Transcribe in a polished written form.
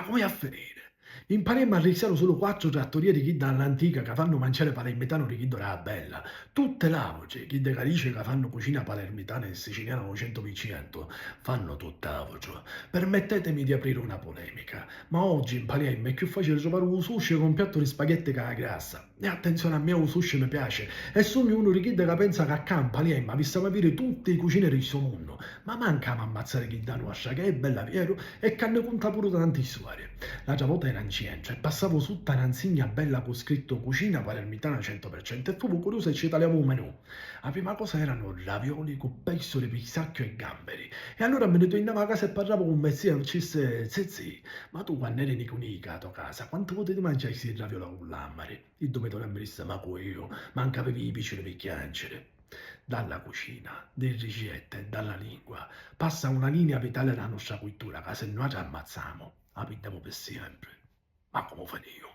come a finire? Impariamo a risare solo quattro trattorie di chi dall'antica che fanno mangiare palermitano di chi dora bella. Tutte la voce, chi de carisce che fanno cucina palermitana e siciliana 900%, fanno tutta la voce. Permettetemi di aprire una polemica, ma oggi impariamo è più facile trovare un sushi con un piatto di spaghetti che la grassa. E attenzione, a me un sushi mi piace, e sono uno di chi che pensa che a campo impariamo, vi stiamo a avere tutte le cucine del suo mondo, ma manca a ammazzare chi danno a che è bella vero e che ne conta pure tante storie. L'altra volta era in centro e passavo su una insegna bella con scritto cucina palermitana 100% e fu curioso e ci tagliavo un menù. La prima cosa erano ravioli con pesce, pistacchio e gamberi. E allora me ne tornavo a casa e parlavo con me zia e disse, zezzi, ma tu quando eri niconicato a casa, quanto potevi mangiare questi ravioli con l'ambari? Il domatore mi disse, ma poi io, manca avevi i vicini per chiangere. Dalla cucina, dalle ricette e dalla lingua passa una linea vitale della nostra cultura che se noi ci ammazziamo, la perdiamo per sempre. Ma come farei io?